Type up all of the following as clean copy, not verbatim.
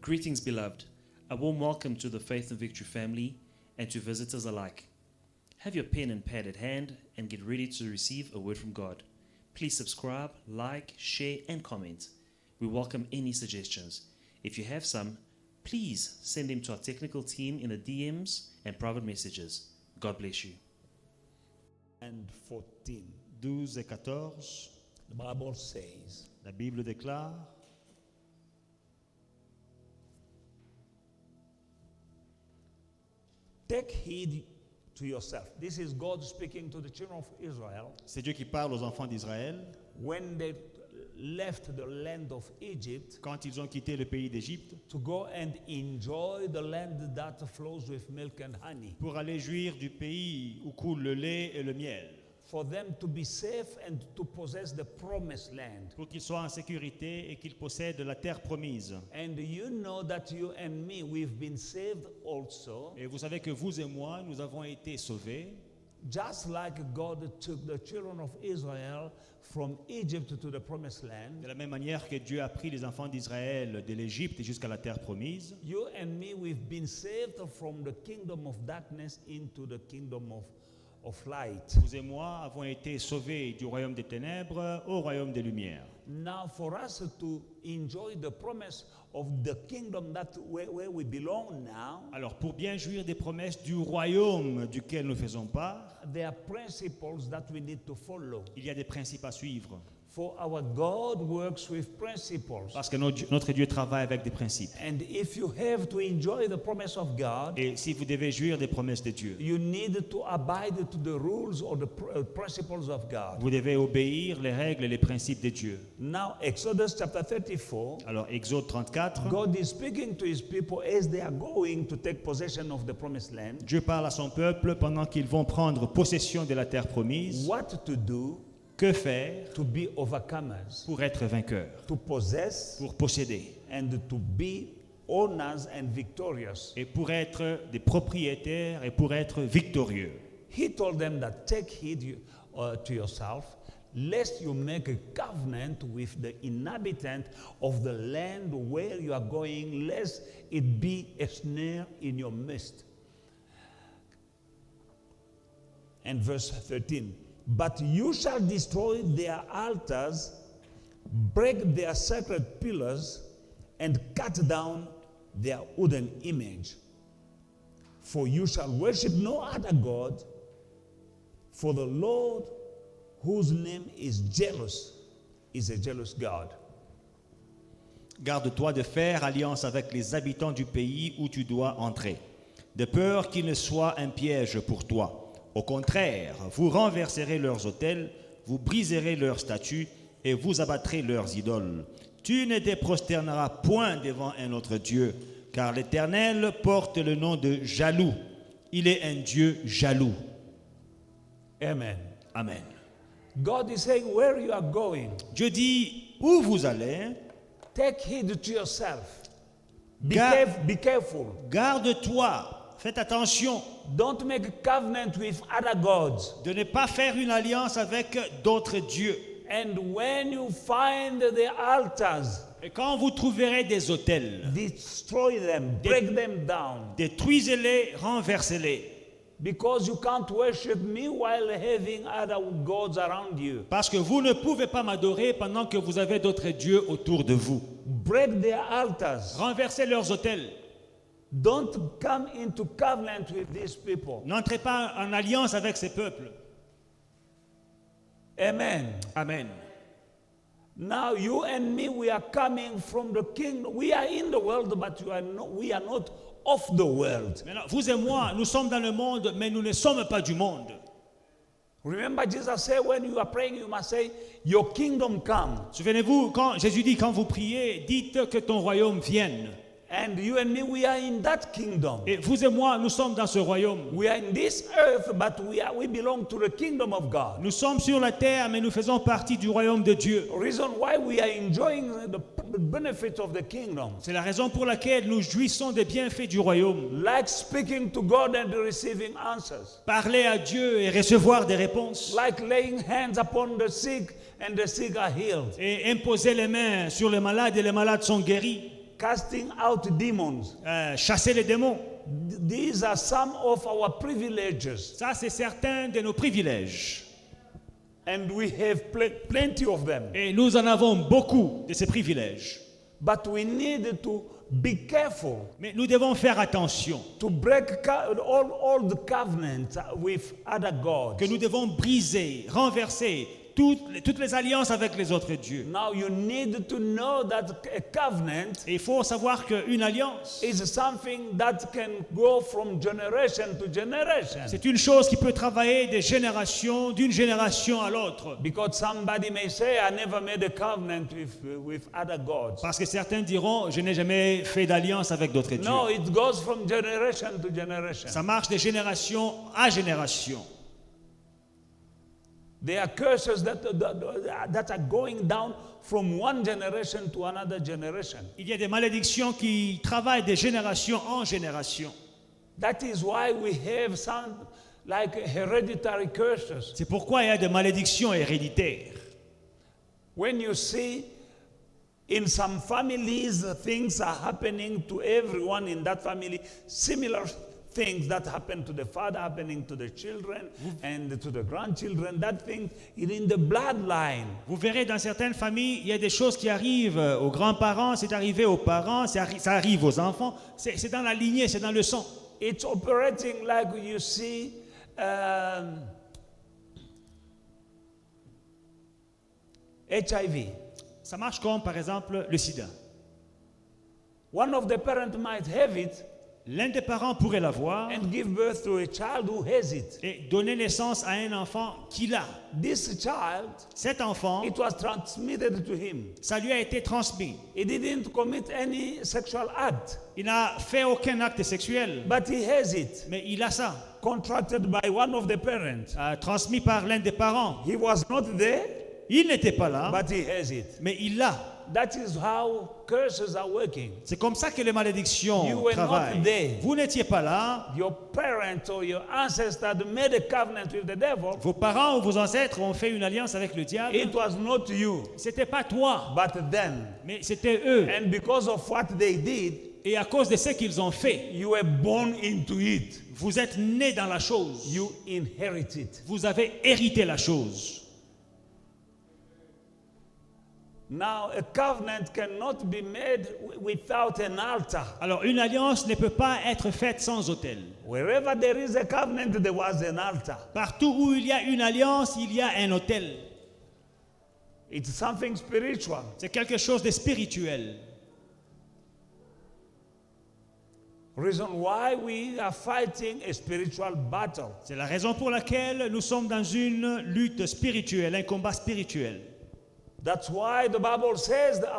Greetings, beloved. A warm welcome to the Faith and Victory family and to visitors alike. Have your pen and pad at hand and get ready to receive a word from God. Please subscribe, like, share, and comment. We welcome any suggestions. If you have some, please send them to our technical team in the DMs and private messages. God bless you. And 14. 12 et 14, The Bible says, la Bible déclare: take heed to yourself. This is God speaking to the children of Israel c'est Dieu qui parle aux enfants d'Israël when they left the land of Egypt quand ils ont quitté le pays d'Égypte to go and enjoy the land that flows with milk and honey. pour aller jouir du pays où coule le lait et le miel, For them to be safe and to possess the promised land. pour qu'ils soient en sécurité et qu'ils possèdent la terre promise. And you know that you and me, we've been saved also, Et vous savez que vous et moi, nous avons été sauvés, just like God took the children of Israel from Egypt to the promised land. de la même manière que Dieu a pris les enfants d'Israël de l'Égypte jusqu'à la terre promise. You and me, we've been saved from the kingdom of darkness into the kingdom of light. Vous et moi avons été sauvés du royaume des ténèbres au royaume des lumières. Now, for us to enjoy the promise of the kingdom that where we belong now, Alors, pour bien jouir des promesses du royaume duquel nous faisons part, there are principles that we need to follow. il y a des principes à suivre. For our God works with principles. Parce que notre Dieu travaille avec des principes. And if you have to enjoy the promise of God, Et si vous devez jouir des promesses de Dieu, you need to abide to the rules or the principles of God. vous devez obéir les règles et les principes de Dieu. Now, Exodus chapter 34, Alors, Exode 34, God is speaking to his people as they are going to take possession of the promised land. Dieu parle à son peuple pendant qu'ils vont prendre possession de la terre promise. What to do Que faire to be overcomers, pour être vainqueur, to possess pour posséder and to be owners and victorious. et pour être des propriétaires et pour être victorieux. He told them that take heed to yourself, lest you make a covenant with the inhabitant of the land where you are going, lest it be a snare in your midst. And verse 13. But you shall destroy their altars, break their sacred pillars, and cut down their wooden image. For you shall worship no other God, for the Lord, whose name is jealous, is a jealous God. Garde-toi de faire alliance avec les habitants du pays où tu dois entrer, de peur qu'il ne soit un piège pour toi. Au contraire, vous renverserez leurs autels, vous briserez leurs statues et vous abattrez leurs idoles. Tu ne te prosterneras point devant un autre Dieu, car l'Éternel porte le nom de jaloux. Il est un Dieu jaloux. Amen. Amen. God is saying, where you are going, Dieu dit, où vous allez, take heed to yourself. Be Ga- careful. garde-toi, faites attention Don't make a covenant with other gods. de ne pas faire une alliance avec d'autres dieux. And when you find the altars, Et quand vous trouverez des autels, destroy them, break them down. détruisez-les, renversez-les. Because you can't worship me while having other gods around you. Parce que vous ne pouvez pas m'adorer pendant que vous avez d'autres dieux autour de vous. Break their altars. Renversez leurs autels. Don't come into covenant with these people. N'entrez pas en alliance avec ces peuples. Amen. Amen. Now you and me, we are coming from the kingdom. We are in the world, but we are not of the world. Maintenant, vous et moi, nous sommes dans le monde, mais nous ne sommes pas du monde. Remember, Jesus said, when you are praying, you must say, your kingdom come. Souvenez-vous, quand Jésus dit, quand vous priez, dites que ton royaume vienne. And you and me, we are in that kingdom. Et vous et moi, nous sommes dans ce royaume. We are in this earth, but we belong to the kingdom of God. Nous sommes sur la terre, mais nous faisons partie du royaume de Dieu. Reason why we are enjoying the benefits of the kingdom. C'est la raison pour laquelle nous jouissons des bienfaits du royaume. Like speaking to God and receiving answers. Parler à Dieu et recevoir des réponses. Like laying hands upon the sick and the sick are healed. Et imposer les mains sur les malades et les malades sont guéris. casting out demons. chasser les démons. These are some of our privileges, Ça, c'est certains de nos privilèges. and we have plenty of them. Et nous en avons beaucoup de ces privilèges. But we need to be careful Mais nous devons faire attention, to break all the covenants with other gods. que nous devons briser, renverser toutes les alliances avec les autres dieux. Now you need to know that a covenant Et il faut savoir qu'une alliance, is something that can go from generation to generation. c'est une chose qui peut travailler des générations, d'une génération à l'autre. Because somebody may say, I never made a covenant with other gods. Parce que certains diront, je n'ai jamais fait d'alliance avec d'autres dieux. No, it goes from generation to generation. Ça marche de génération à génération. There are curses that are going down from one generation to another generation. Il y a des malédictions qui travaillent de génération en génération. That is why we have some like hereditary curses. C'est pourquoi il y a des malédictions héréditaires. When you see in some families things are happening to everyone in that family, similar things that happen to the father happening to the children and to the grandchildren, that thing is in the bloodline. Vous verrez dans certaines familles, il y a des choses qui arrivent aux grands-parents, c'est arrivé aux parents, ça arrive aux enfants. C'est dans la lignée, c'est dans le sang. It's operating like you see HIV. Ça marche comme, par exemple, le sida. One of the parents might have it L'un des parents pourrait l'avoir and give birth to a child who has it. et donner naissance à un enfant qui l'a. This child, Cet enfant, it was transmitted to him. ça lui a été transmis. He didn't commit any sexual act, Il n'a fait aucun acte sexuel, but he has it, mais il a ça, contracted by one of the parents. transmis par l'un des parents. He was not there, Il n'était pas là, but he has it. mais il l'a. That is how curses are working. C'est comme ça que les malédictions You were not travaillent. there. Vous n'étiez pas là. Your parents or your ancestors made a covenant with the devil. Vos parents ou vos ancêtres ont fait une alliance avec le diable. It was not you, C'était pas toi, but them. mais c'était eux. And because of what they did, Et à cause de ce qu'ils ont fait, you were born into it. vous êtes né dans la chose. You inherit it. Vous avez hérité la chose. Now, a covenant cannot be made without an altar. Alors, une alliance ne peut pas être faite sans autel. Wherever there is a covenant, there was an altar. Partout où il y a une alliance, il y a un autel. It's something spiritual. C'est quelque chose de spirituel. Reason why we are fighting a spiritual battle. C'est la raison pour laquelle nous sommes dans une lutte spirituelle, un combat spirituel. That's why the Bible says that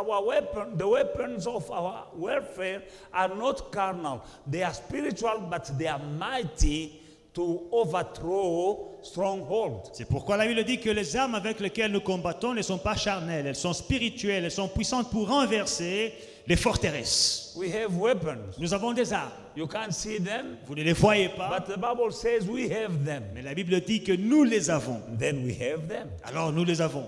the weapons of our warfare are not carnal. They are spiritual, but they are mighty to overthrow strongholds. C'est pourquoi la Bible dit que les armes avec lesquelles nous combattons ne sont pas charnelles, elles sont spirituelles, elles sont puissantes pour renverser les forteresses. We have weapons. Nous avons des armes. You can't see them, Vous ne les voyez pas, but the Bible says we have them. mais la Bible dit que nous les avons. Then we have them. Alors nous les avons.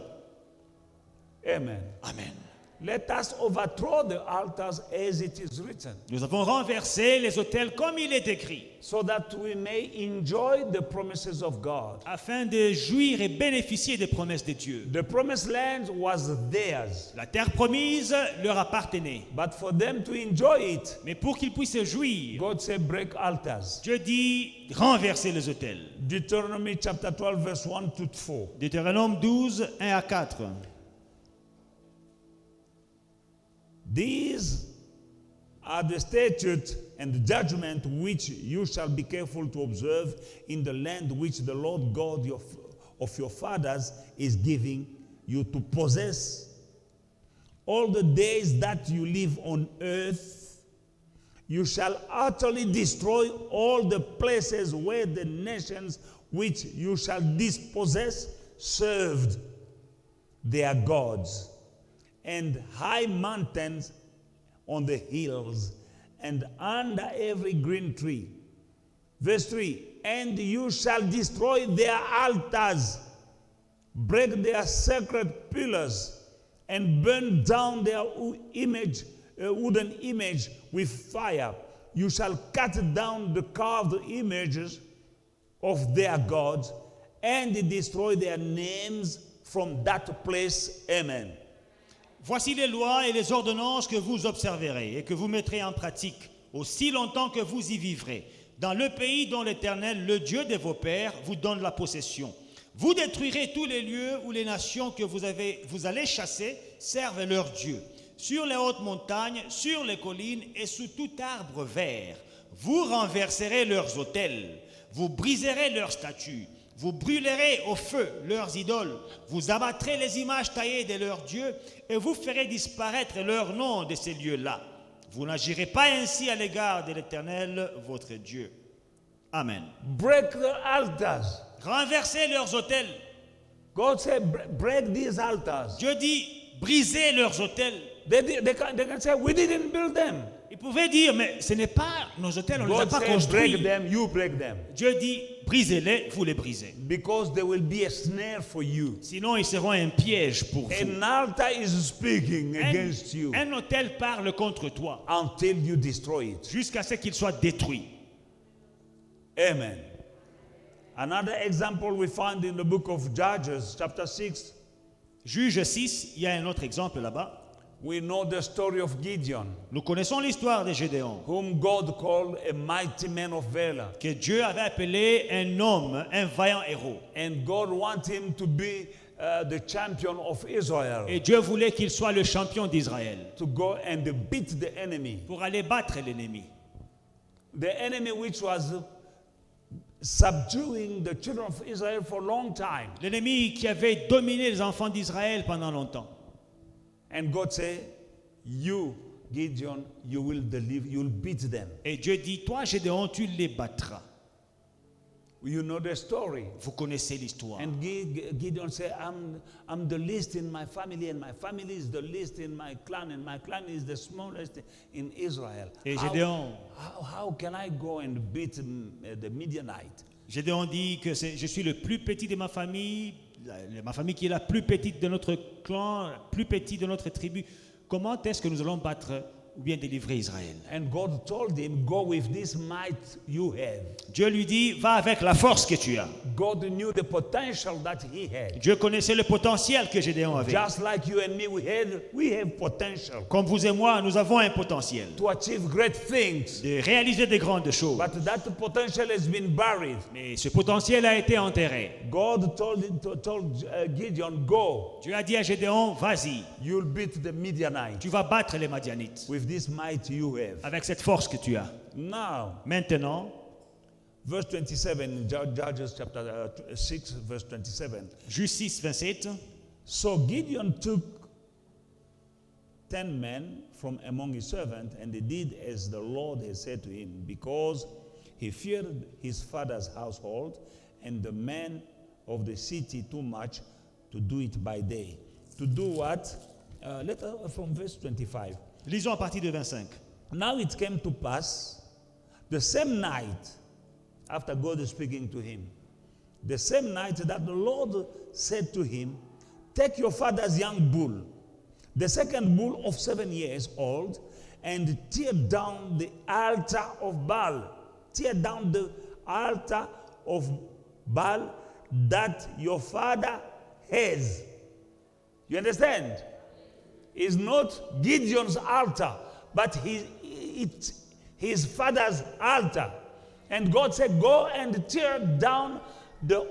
Amen. Amen. Let us overthrow the altars as it is written, Nous avons renversé les autels comme il est écrit, so that we may enjoy the promises of God. afin de jouir et bénéficier des promesses de Dieu. The promised land was theirs, La terre promise leur appartenait. but for them to enjoy it, Mais pour qu'ils puissent jouir, God said, break altars. Dieu dit renverser les autels. Deuteronomy chapter 12, verse 1 to 4. Deutéronome 12, 1 à 4. These are the statutes and the judgment which you shall be careful to observe in the land which the Lord God of your fathers is giving you to possess. All the days that you live on earth, you shall utterly destroy all the places where the nations which you shall dispossess served their gods, and high mountains on the hills, and under every green tree. Verse 3, and you shall destroy their altars, break their sacred pillars, and burn down their wooden image with fire. You shall cut down the carved images of their gods and destroy their names from that place. Amen. Voici les lois et les ordonnances que vous observerez et que vous mettrez en pratique aussi longtemps que vous y vivrez, dans le pays dont l'Éternel, le Dieu de vos pères, vous donne la possession. Vous détruirez tous les lieux où les nations que vous allez chasser servent leur Dieu, sur les hautes montagnes, sur les collines et sous tout arbre vert. Vous renverserez leurs autels, vous briserez leurs statues, vous brûlerez au feu leurs idoles, vous abattrez les images taillées de leurs dieux et vous ferez disparaître leur nom de ces lieux-là. Vous n'agirez pas ainsi à l'égard de l'Éternel, votre Dieu. Amen. Break the altars. Renversez leurs autels. God said, break these altars. Dieu dit, brisez leurs autels. They can say, we didn't build them. Ils pouvaient dire, mais ce n'est pas nos autels, on ne les a God pas said, construits. break them, you break them. Dieu dit, brisez-les, vous les brisez. Because they will be a snare for you. Sinon, ils seront un piège pour vous. An altar is speaking against you Un autel parle contre toi until you destroy it. jusqu'à ce qu'il soit détruit. Amen. Another example we find in the book of Judges, chapter 6. Juge 6, il y a un autre exemple là-bas. We know the story of Gideon, Nous connaissons l'histoire de Gédéon, whom God called a mighty man of valor. que Dieu avait appelé un homme, un vaillant héros. And God wanted him to be the champion of Israel, Et Dieu voulait qu'il soit le champion d'Israël to go and beat the enemy. pour aller battre l'ennemi. The enemy which was subduing the children of Israel for a long time. L'ennemi qui avait dominé les enfants d'Israël pendant longtemps. And God said, you, Gideon, you will deliver, you will beat them. Et Dieu dit, toi Gédéon, tu les battras. You know the story. Vous connaissez l'histoire. And Gideon said, I'm the least in my family, and my family is the least in my clan, and my clan is the smallest in Israel. Et Gédéon, How can I go and beat the Midianite? Gédéon dit que je suis le plus petit de ma famille qui est la plus petite de notre clan, la plus petite de notre tribu. Comment est-ce que nous allons battre ou bien délivrer Israël? And God told him, go with this might you have. Dieu lui dit, va avec la force que tu as. God knew the potential that he had. Dieu connaissait le potentiel que Gédéon avait. Just like you and me, we have potential Comme vous et moi, nous avons un potentiel to achieve great things. de réaliser des grandes choses. But that potential has been buried. Mais ce potentiel a été enterré. God told Gideon, go. Dieu a dit à Gédéon, vas-y, You'll beat the Midianites tu vas battre les Madianites with this might you have. avec cette force que tu as. Now, Maintenant, verse 27 in Judges chapter 6, verse 27. Juge 6, 27. So Gideon took 10 men from among his servants, and they did as the Lord had said to him, because he feared his father's household and the men of the city too much to do it by day. To do what? From verse 25. Lisons à partir de 25. Now it came to pass, the same night, after God is speaking to him, the same night that the Lord said to him, take your father's young bull, the second bull of 7 years old, and tear down the altar of Baal. Tear down the altar of Baal that your father has. You understand? It's not Gideon's altar, but his father's altar. And God said, go and tear down the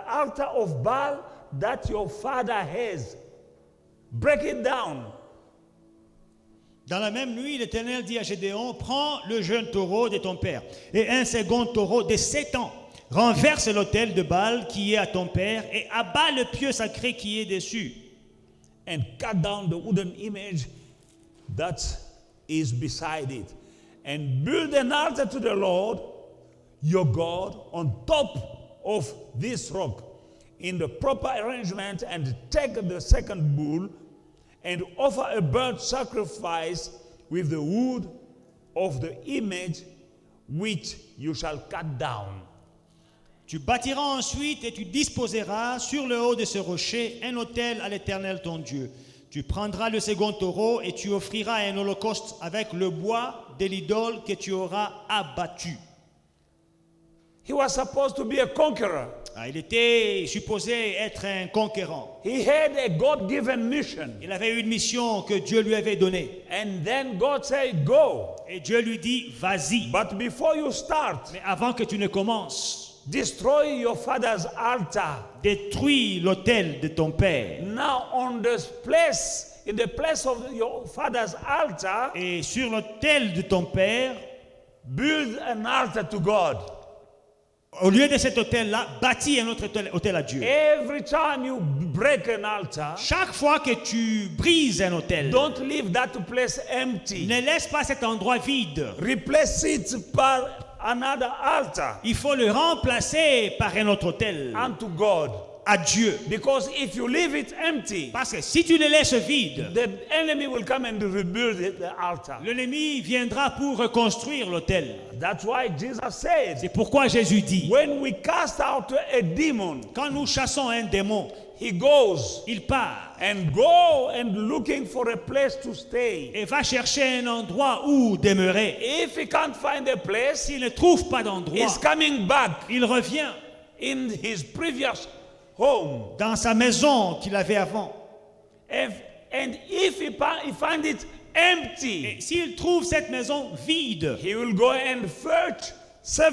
altar of Baal that your father has. Break it down. Dans la même nuit, l'Éternel dit à Gédéon, prends le jeune taureau de ton père et un second taureau de 7 ans. Renverse l'autel de Baal qui est à ton père et abat le pieu sacré qui est dessus. And cut down the wooden image that is beside it. And build an altar to the Lord your God on top of this rock in the proper arrangement, and take the second bull and offer a burnt sacrifice with the wood of the image which you shall cut down. Tu bâtiras ensuite et tu disposeras sur le haut de ce rocher un autel à l'Éternel ton Dieu. Tu prendras le second taureau et tu offriras un holocauste avec le bois de l'idole que tu auras abattu. He was supposed to be a conqueror. Il était supposé être un conquérant. He had a God-given mission. Il avait une mission que Dieu lui avait donnée. And then God said, go. Et Dieu lui dit, vas-y. But before you start, Mais avant que tu ne commences, destroy your father's altar. détruis l'autel de ton père. Now on this place, in the place of your father's altar, Et sur l'autel de ton père, build an altar to God. au lieu de cet autel-là, bâtis un autre autel à Dieu. Every time you break an altar, Chaque fois que tu brises un autel, don't leave that place empty. ne laisse pas cet endroit vide. Replace it by another altar Il faut le remplacer par un autre autel unto God. à Dieu. Because if you leave it empty, Parce que si tu le laisses vide, the enemy will come and rebuild the altar. l'ennemi viendra pour reconstruire l'autel. That's why Jesus said, C'est pourquoi Jésus dit, when we cast out a demon, quand nous chassons un démon, he goes il part and go and looking for a place to stay. et va chercher un endroit où demeurer. If he can't find a place, S'il ne trouve pas d'endroit, he's coming back il revient in his previous home. dans sa maison qu'il avait avant. And if he find it empty, Et s'il trouve cette maison vide, he will go and fetch 7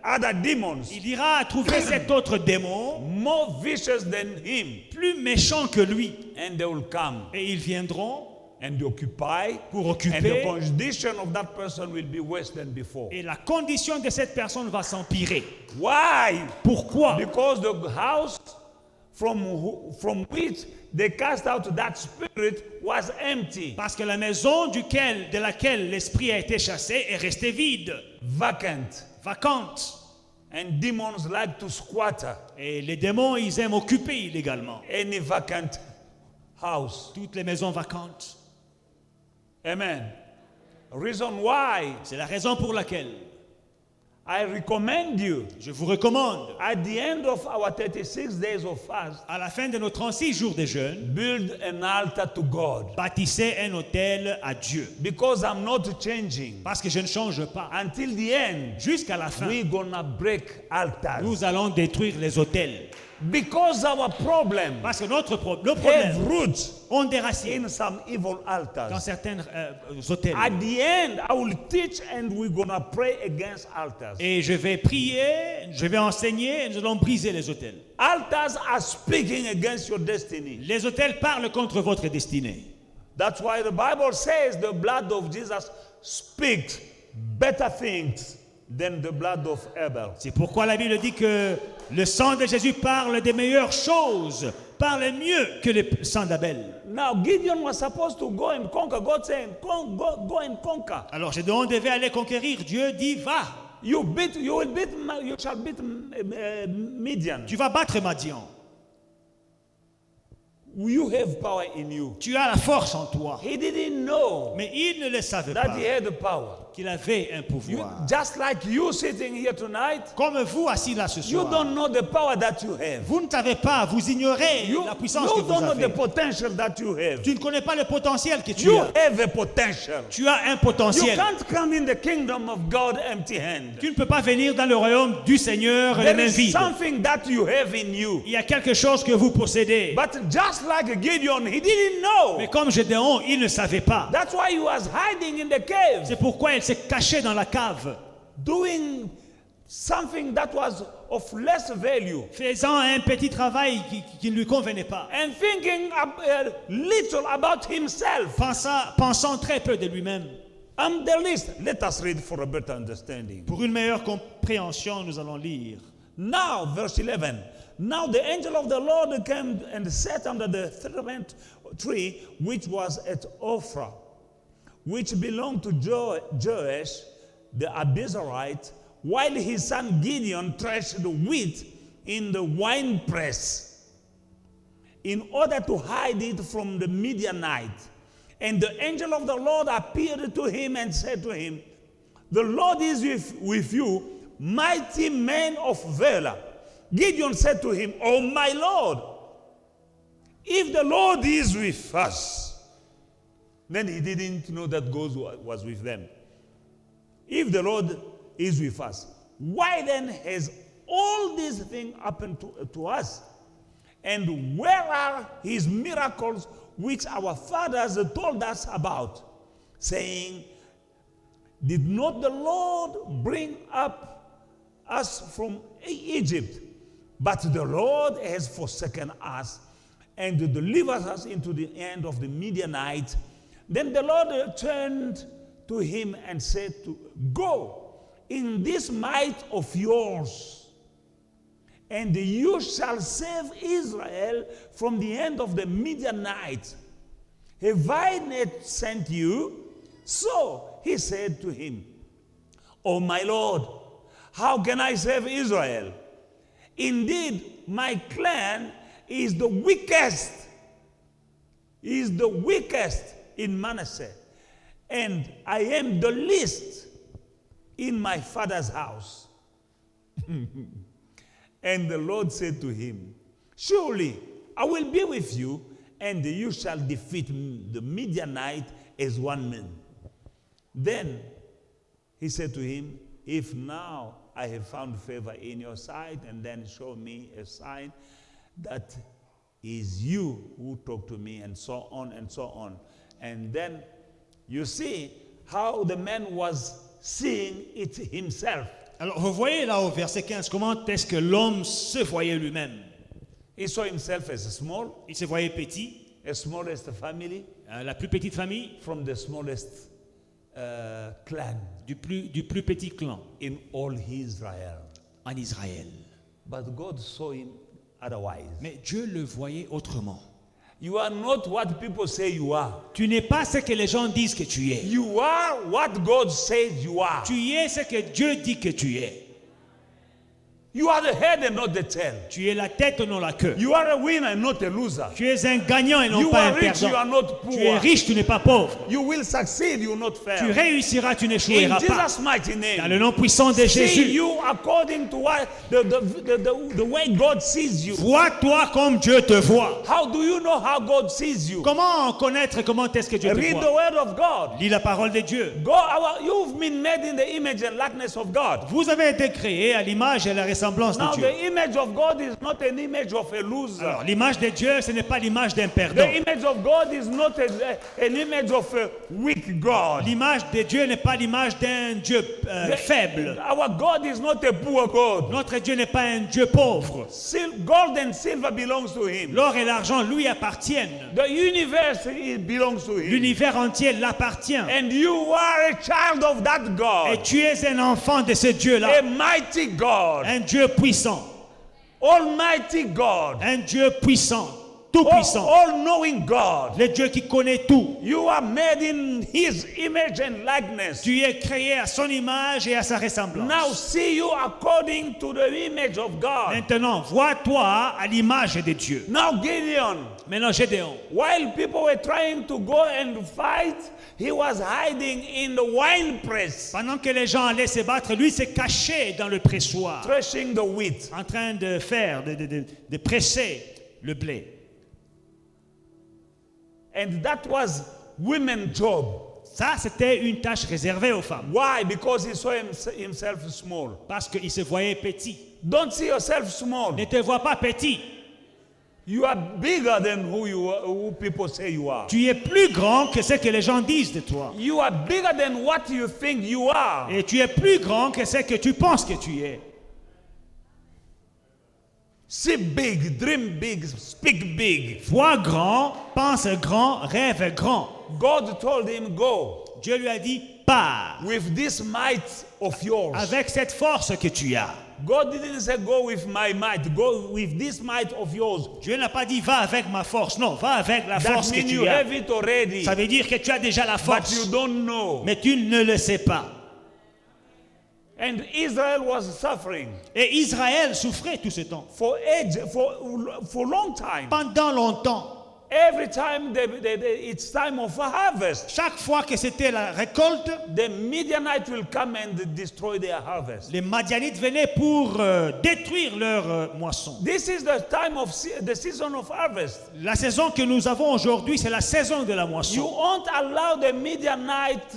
other demons, il ira trouver cet autre démon more vicious than him, plus méchant que lui. and they will come Et ils viendront and occupy, pour and the occuper. condition of that person will be worse than before. Et la condition de cette personne va s'empirer. Why? Pourquoi? Because the house from which they cast out that spirit was empty, Parce que la maison de laquelle l'esprit a été chassé est restée vide, vacant, vacante. and demons like to squatter Et les démons, ils aiment occuper illégalement any vacant house. toutes les maisons vacantes. Amen. Reason why C'est la raison pour laquelle I recommend you je vous recommande, at the end of our 36 days of fast, à la fin de nos 36 jours de jeûne, build an altar to God, bâtissez un autel à Dieu. because I'm not changing. Parce que je ne change pas. Until the end, Jusqu'à la fin, we're gonna break altars. nous allons détruire les autels. Because our problem Parce que nos have problèmes roots ont des racines in some evil dans altars. certains autels. At the end, I will teach and we're gonna pray against altars. Et je vais prier, je vais enseigner, et nous allons briser les autels. Altars are speaking against your destiny. Les autels parlent contre votre destinée. That's why the Bible says the blood of Jesus speaks better things than the blood of Abel. C'est pourquoi la Bible dit que le sang de Jésus parle des meilleures choses, parle mieux que le sang d'Abel. Now Gideon was supposed to go and conquer. God saying, go and conquer. Alors Gédéon devait aller conquérir. Dieu dit, va, You shall beat Midian. tu vas battre Madian. You have power in you. Tu as la force en toi. He didn't know Mais il ne le savait that pas he had the power. qu'il avait un You, pouvoir. just like you sitting here tonight, Comme vous assis là ce you soir, don't know the power that you have. vous ne savez pas, vous ignorez You, la puissance que you vous don't know the avez. potential that you have. Tu ne connais pas le potentiel que tu You as. have a potential. Tu as un You potentiel. can't come in the kingdom of God empty-handed. Tu ne peux pas venir dans le royaume du Seigneur les There mains is vides. something that you have in you. Il y a quelque chose que vous possédez. But just like Gideon, he didn't know. Mais comme Gédéon, il ne savait pas. That's why he was hiding in the cave, C'est pourquoi il s'est caché dans la cave, doing something that was of less value, faisant un petit travail qui ne lui convenait pas, and thinking little about himself. pensant très peu de lui-même. I'm the least. Let us read for a better understanding. Pour une meilleure compréhension, nous allons lire. Now, verse 11. Now the angel of the Lord came and sat under the terebinth tree, which was at Ophrah, which belonged to Joash the Abiezrite, while his son Gideon threshed the wheat in the winepress, in order to hide it from the Midianite. And the angel of the Lord appeared to him and said to him, "The Lord is with you, mighty man of valor." Gideon said to him, "Oh my Lord, if the Lord is with us, then he didn't know that God was with them. If the Lord is with us, why then has all these things happened to us? And where are his miracles which our fathers told us about, saying, did not the Lord bring up us from Egypt? But the Lord has forsaken us and delivered us into the hand of the Midianites. Then the Lord turned to him and said, go in this might of yours, and you shall save Israel from the hand of the Midianites. Have I not sent you? So he said to him, O my Lord, how can I save Israel? Indeed, my clan is the weakest in Manasseh, and I am the least in my father's house. And the Lord said to him, surely I will be with you, and you shall defeat the Midianite as one man. Then he said to him, if now I have found favor in your sight, and then show me a sign that is you who talk to me, and so on and so on. And then you see how the man was seeing it himself. Alors, vous voyez là au verset 15, comment est-ce que l'homme se voyait lui-même? He saw himself as small, Il se voyait petit, a smallest family, la plus petite famille, from the smallest clan du plus petit clan in all Israel. en Israël. But God saw him otherwise. Mais Dieu le voyait autrement. You are not what people say you are. Tu n'es pas ce que les gens disent que tu es. You are what God says you are. Tu es ce que Dieu dit que tu es. You are the head and not the tail. Tu es la tête et non la queue. You are a winner and not a loser. Tu es un gagnant et non You pas are un rich, you are perdant. not poor. Tu es riche, tu n'es pas pauvre. You will succeed, you will not Tu fail. réussiras, tu In n'échoueras pas. Jesus' mighty Dans le name. nom puissant de See Jésus. you according to what the way God sees you. Vois-toi comme Dieu te voit. How do you know how God sees you? Comment connaître comment est-ce que Dieu te Read the voit? word of God. Lis la parole de Dieu. You've been made in the image and likeness of God. Vous avez été créés à l'image et à la ressemblance Now de Dieu. the image of God is not an image of a loser. Alors, l'image de Dieu, ce n'est pas l'image d'un perdant. The image of God is not an image of a weak God. L'image de Dieu n'est pas l'image d'un Dieu faible. Our God is not a poor God. Notre Dieu n'est pas un Dieu pauvre. Gold and silver belongs to him. L'or et l'argent lui appartiennent. The universe belongs to him. L'univers entier l'appartient. And you are a child of that Et God. tu es un enfant de ce Dieu-là. A mighty God. Un Dieu puissant. Almighty God. Un Dieu puissant. Tout puissant. All-knowing God. Le Dieu qui connaît tout. You are made in his image and likeness. Tu es créé à son image et à sa ressemblance. Now see you according to the image of God. Maintenant, vois-toi à l'image de Dieu. Now Gideon, Maintenant, Gédéon. while people were trying to go and fight, he was hiding in the wine press, Pendant que les gens allaient se battre, lui s'est caché dans le pressoir, threshing the wheat. en train de faire, de presser le blé. And that was women's job. Ça, c'était une tâche réservée aux femmes. Why? Because he saw himself small. Parce qu'il se voyait petit. Don't see yourself small. Ne te vois pas petit. You are bigger than who people say you are. Tu es plus grand que ce que les gens disent de toi. You are bigger than what you think you are. Et tu es plus grand que ce que tu penses que tu es. See big, dream big, speak big. Vois grand, pense grand, rêve grand. God told him, go Dieu lui a dit, pars with this might of yours. avec cette force que tu as. God didn't say go with my might, go with this might of yours. Dieu n'a pas dit, va avec ma force. Non, va avec la That force que means you tu as. have it already, Ça veut dire que tu as déjà la but force. you don't know. Mais tu ne le sais pas. And Israel was suffering Et Israël souffrait tout ce temps. for long time. Pendant longtemps. Every time it's time of a harvest, Chaque fois que c'était la récolte, the Midianites will come and destroy their harvest. les Madianites venaient pour détruire leur moisson. This is the time of the season of harvest. La saison que nous avons aujourd'hui, c'est la saison de la You moisson. won't allow the Midianites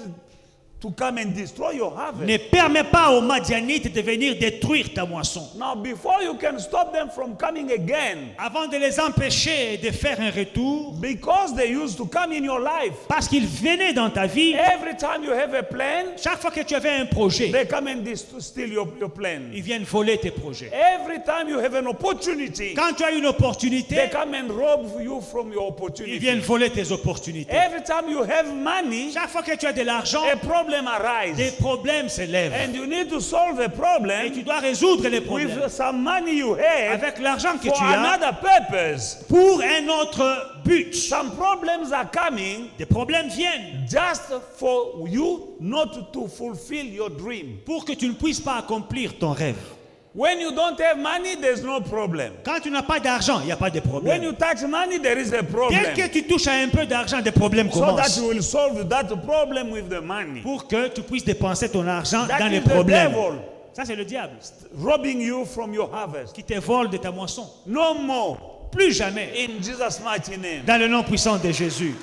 to come and destroy your harvest. Ne permets pas aux Madianites de venir détruire ta moisson. Now, before you can stop them from coming again, Avant de les empêcher de faire un retour, because they used to come in your life, parce qu'ils venaient dans ta vie, every time you have a plan, chaque fois que tu avais un projet, they come and steal your plan. ils viennent voler tes projets. Every time you have an opportunity, Quand tu as une they opportunité, come and rob you from your ils viennent opportunity. voler tes opportunités. Every time you have money, Chaque fois que tu as de l'argent, a problem des arises. problèmes s'élèvent. And you need to solve a Et tu problem dois résoudre les problèmes with some money you have avec l'argent que for tu as another purpose. pour un autre but. Some problems are coming Des problèmes viennent just for you not to fulfill your dream. pour que tu ne puisses pas accomplir ton rêve. When you don't have money, there's no problem. Quand tu n'as pas d'argent, il n'y a pas de When problème. you touch money, there is a Dès problem. que tu touches à un peu d'argent, des problèmes So that commencent. you will solve that problem with the money. Pour que tu puisses dépenser ton argent That dans is les the problèmes. devil Ça, c'est le diable robbing you from your harvest. qui te vole de ta moisson. No more. Plus jamais. In Jesus' mighty name. Dans le nom puissant de Jésus.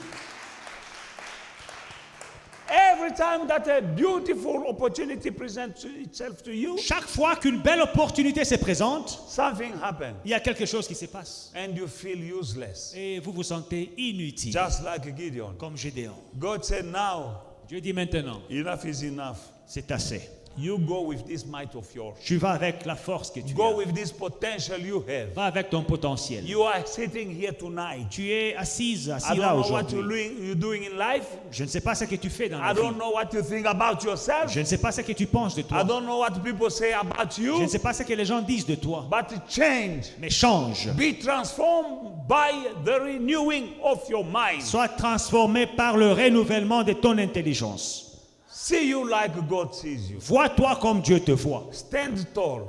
Every time that a beautiful opportunity presents itself to you, Chaque fois qu'une belle opportunité se présente, something happens il y a quelque chose qui se passe. and you feel useless. Et vous vous sentez inutile. Just like Gideon. Comme Gédéon. God said, now, Dieu dit maintenant, enough is enough. c'est assez. You go with this might of yours. Tu vas avec la force que tu Go as. with this potential you have. Va avec ton potentiel. You are sitting here tonight. Tu es assis I là don't know what aujourd'hui. you're doing in life. Je ne sais pas ce que tu fais dans la I vie. don't know what you think about yourself. Je ne sais pas ce que tu penses de I toi. don't know what people say about Je ne you. sais pas ce que les gens disent de toi. But change. Mais change. Be transformed by the renewing of your mind. Sois transformé par le renouvellement de ton intelligence. See you like God sees you. Vois-toi comme Dieu te voit. Stand tall.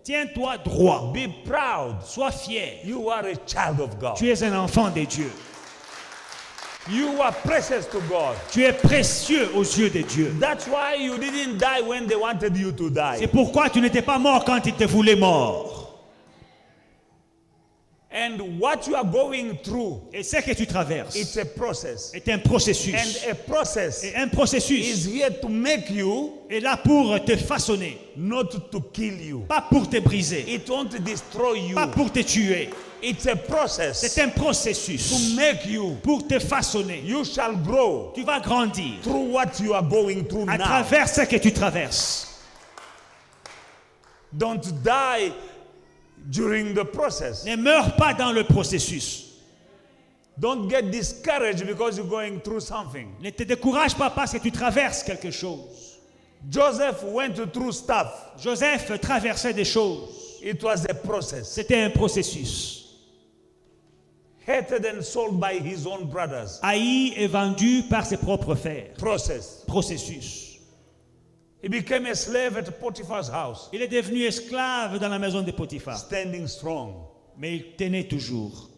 Tiens-toi droit. Be proud. Sois fier. You are a child of God. Tu es un enfant de Dieu. You are precious to God. Tu es précieux aux yeux de Dieu. That's why you didn't die when they wanted you to C'est die. pourquoi tu n'étais pas mort quand ils te voulaient mort. And what you are going through, Et ce que tu traverses it's a process. est un processus. And a process Et un processus is here to make you, est là pour te façonner, not to kill you. pas pour te briser, It won't destroy you. pas pour te tuer. It's a process C'est un to processus make you. pour te façonner. You shall grow Tu vas grandir through what you are going through à now. travers ce que tu traverses. Don't die during the process. Ne meurs pas dans le processus. Don't get discouraged because you're going through something. Ne te décourage pas parce que tu traverses quelque chose. Joseph went through stuff. Joseph traversait des choses. It was a process. C'était un processus. Hated and sold by his own brothers. Haï et vendu par ses propres frères. Process. Processus. He became a slave at Potiphar's house, Il est devenu esclave dans la maison de Potiphar. standing strong. Mais il tenait toujours.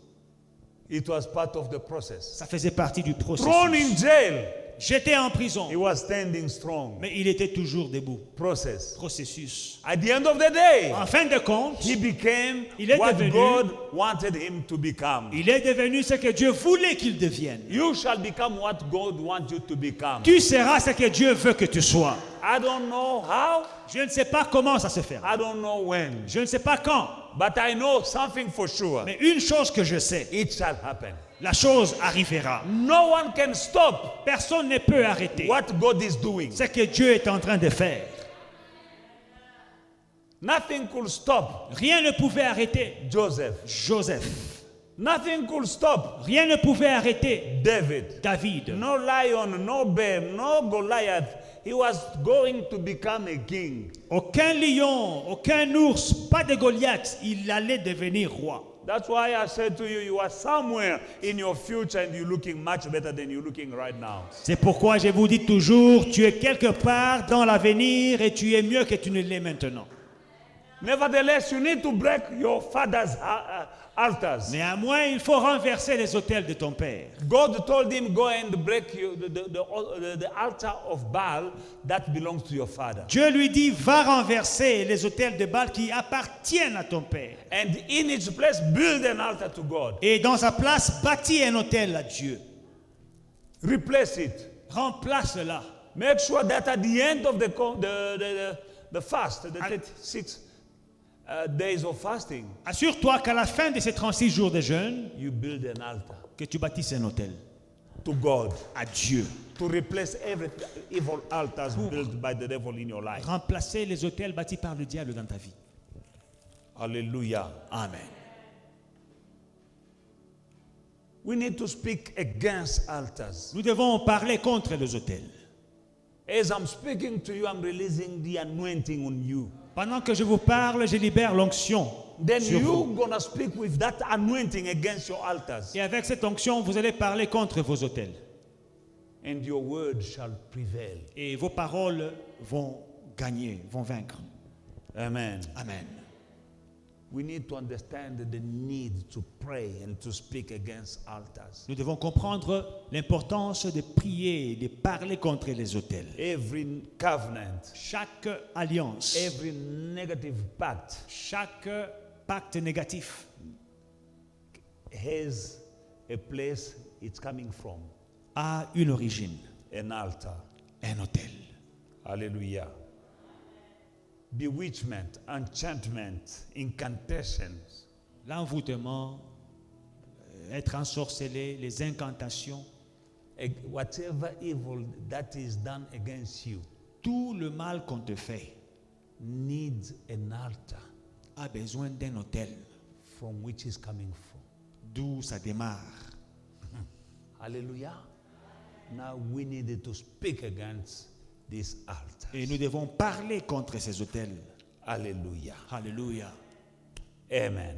It was part of the process. Ça faisait partie du Thrown processus. in jail, J'étais en prison, he was standing strong. mais il était toujours debout. Process. Processus. At the end of the day, En fin de compte, he became Il est what devenu- God wanted him to become. il est devenu ce que Dieu voulait qu'il devienne. You shall become what God wants you to become. Tu seras ce que Dieu veut que tu sois. I don't know how, Je ne sais pas comment ça se fait. I don't know when, Je ne sais pas quand. but I know something for sure. Mais une chose que je sais, It shall happen. la chose arrivera. No one can stop Personne ne peut arrêter what God is doing. ce que Dieu est en train de faire. Nothing could stop Rien ne pouvait arrêter Joseph. Joseph. Nothing could stop Rien ne pouvait arrêter David. David. No lion, no bear, no Goliath. He was going to become a king. Aucun lion, aucun ours, pas de Goliath. Il allait devenir roi. That's why I said to you, you are somewhere in your future and you're looking much better than you're looking right now. C'est pourquoi je vous dis toujours, tu es quelque part dans l'avenir et tu es mieux que tu ne l'es maintenant. Nevertheless, you need to break your father's altars. Néanmoins, il faut renverser les autels de ton père. God told him, go and break the altar of Baal that belongs to your father. Dieu lui dit, va renverser les autels de Baal qui appartiennent à ton père. And in its place, build an altar to God. Et dans sa place, bâtis un autel à Dieu. Replace it. Remplace-la. Make sure that at the end of the fast, the 36 days of fasting, Assure-toi qu'à la fin de ces 36 jours de jeûne, you build an altar que tu bâtisses un autel to God à Dieu. to replace every evil altars built by the devil in your life. Remplacer les autels bâtis par le diable dans ta vie. Hallelujah. Amen. We need to speak against altars. Nous devons parler contre les autels. As I'm speaking to you, I'm releasing the anointing on you. Pendant que je vous parle, je libère l'onction Then sur you're vous. going to speak with that anointing against your altars. Et avec cette onction, vous allez parler contre vos autels. And your word shall prevail. Et vos paroles vont gagner, vont vaincre. Amen. Amen. We need to understand the need to pray and to speak against altars. Nous devons comprendre l'importance de prier, de parler contre les autels. Every covenant, Chaque alliance, every negative pact chaque pacte négatif has a place it's coming from, a une origine, an altar. un autel. Hallelujah. Bewitchment, enchantment, incantations, L'envoûtement, être ensorcelé, les incantations, whatever evil that is done against you tout le mal qu'on te fait needs an altar a besoin d'un autel from which is coming from. d'où ça démarre. Hallelujah. Now we needed to speak against this altar. Et nous devons parler contre ces autels. Hallelujah. Alléluia. Amen.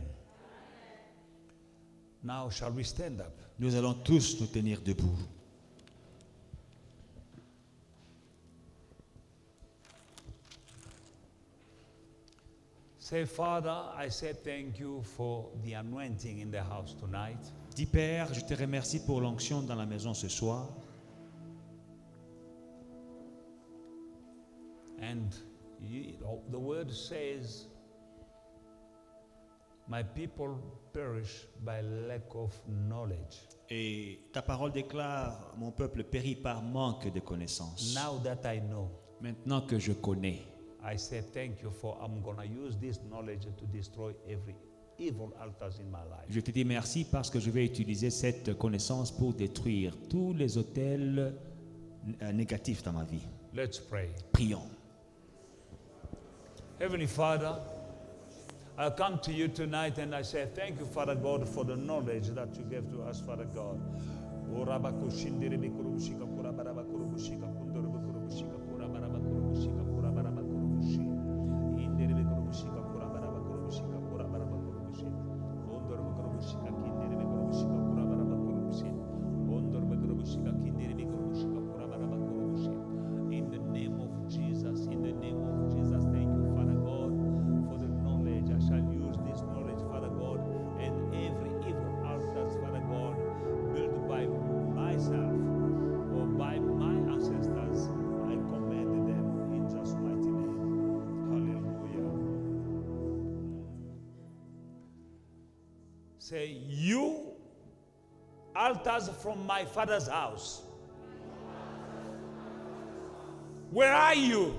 Now shall we stand up? Nous allons tous nous tenir debout. Say, Father, I say thank you for the anointing in the house tonight. Dis Père, je te remercie pour l'onction dans la maison ce soir. And the word says, my people perish by lack of knowledge. Et ta parole déclare, mon peuple périt par manque de connaissance. Now that I know, Maintenant que je connais, I say thank you for I'm going to use this knowledge to destroy every evil altars in my life. je te dis merci parce que je vais utiliser cette connaissance pour détruire tous les autels négatifs dans ma vie. Let's pray. Prions. Heavenly Father, I come to you tonight and I say thank you, Father God, for the knowledge that you gave to us, Father God. In the name of Jesus, thank you, Father God, for the knowledge. I shall use this knowledge, Father God, and every evil altars, Father God, built by myself or by my ancestors, I command them in Jesus' mighty name. Hallelujah. Say, you altars from my father's house. Where are you?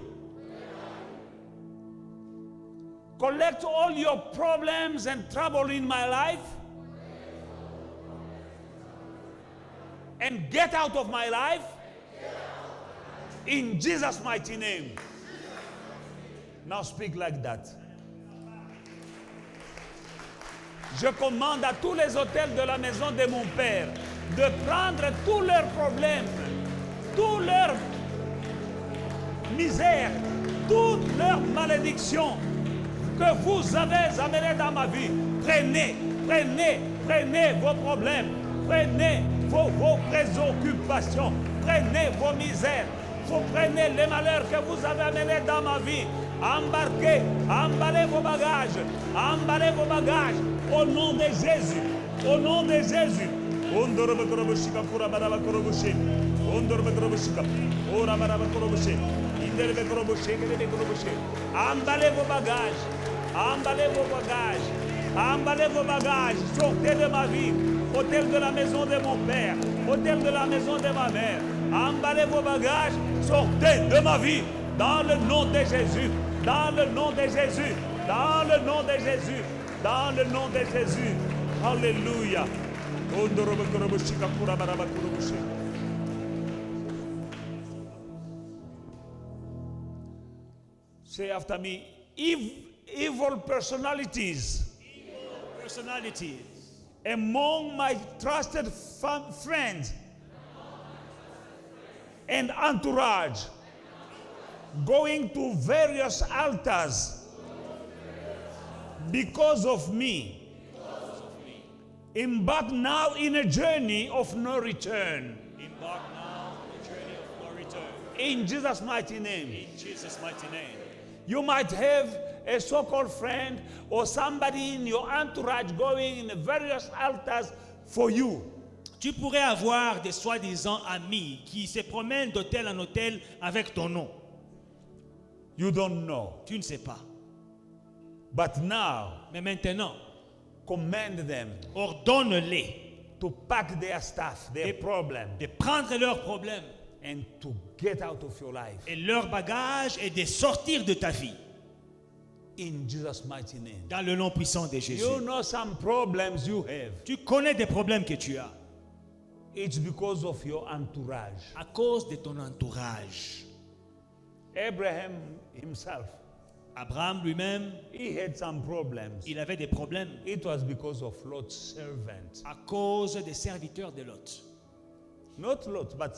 Collect all your problems and trouble in my life and get out of my life in Jesus' mighty name. Now speak like that. Je commande à tous les hôtels de la maison de mon père de prendre tous leurs problèmes, tous leurs misère, toutes leurs malédictions que vous avez amenées dans ma vie. Prenez vos problèmes, prenez vos préoccupations, prenez vos misères, prenez les malheurs que vous avez amenés dans ma vie. Embarquez, emballez vos bagages. Emballez vos bagages. Au nom de Jésus. Au nom de Jésus. Emballez vos bagages. Emballez vos bagages. Emballez vos bagages. Sortez de ma vie. Hôtel de la maison de mon père. Hôtel de la maison de ma mère. Emballez vos bagages. Sortez de ma vie. Dans le nom de Jésus. Dans le nom de Jésus. Dans le nom de Jésus. Dans le nom de Jésus. Alléluia. Say after me, evil personalities Personalities among my trusted friends and entourage, going to various altars because of me. Embark now in a journey of no return. embark now on a journey of no return. In Jesus' mighty name. In Jesus' mighty name. You might have a so-called friend or somebody in your entourage going in various altars for you. Tu pourrais avoir des soi-disant amis qui se promènent d'hôtel en hôtel avec ton nom. You don't know. Tu ne sais pas. But now, Mais maintenant, command them ordonne-les to pack their stuff, their problem, de prendre leurs problèmes and to get out of your life. et leurs bagages et de sortir de ta vie. In Jesus' mighty name. Dans le nom puissant de Jésus. You know some problems you have. Tu connais des problèmes que tu as It's because of your entourage. à cause de ton entourage. Abraham himself, Abraham lui-même, he had some problems. il avait des problèmes It was because of Lot's servant. à cause des serviteurs de Lot. Not Lot, but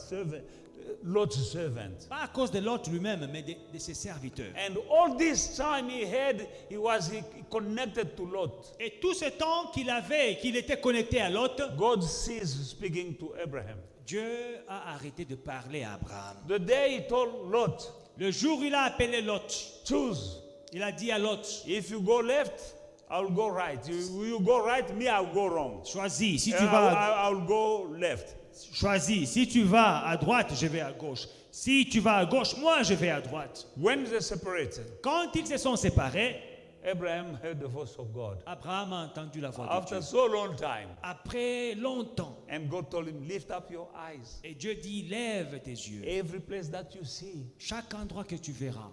Lot's servant. Pas à cause de Lot lui-même, mais de ses serviteurs. And all this time he was connected to Lot. Et tout ce temps qu'il était connecté à Lot, God ceased speaking to Abraham. Dieu a arrêté de parler à Abraham. The day he told Lot, Le jour où il a appelé Lot, choose. il a dit à Lot, If you go left, I'll go right. You go right, me, I'll go wrong. choisis, si And tu vas, I'll go left. choisis, si tu vas à droite, je vais à gauche. Si tu vas à gauche, moi je vais à droite. When they separated, Quand ils se sont séparés, Abraham heard the voice of God. Abraham a entendu la voix de After Dieu. so long time, Après longtemps, and God told him, lift up your eyes. et Dieu dit, lève tes yeux. Every place that you see, Chaque endroit que tu verras